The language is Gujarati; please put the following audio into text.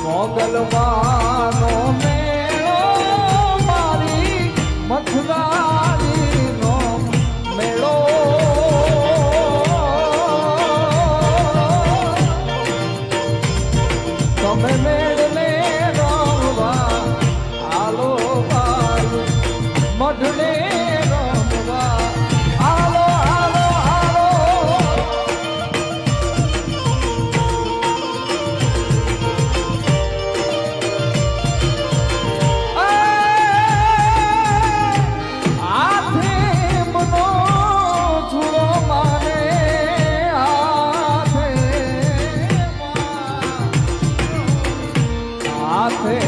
મોગલવાનો મેળો મારી મથુરાજીનો મેળો તમે મેળને રમવા આલો બાલુ મઢને રમવા આલો આલો આલો હાથે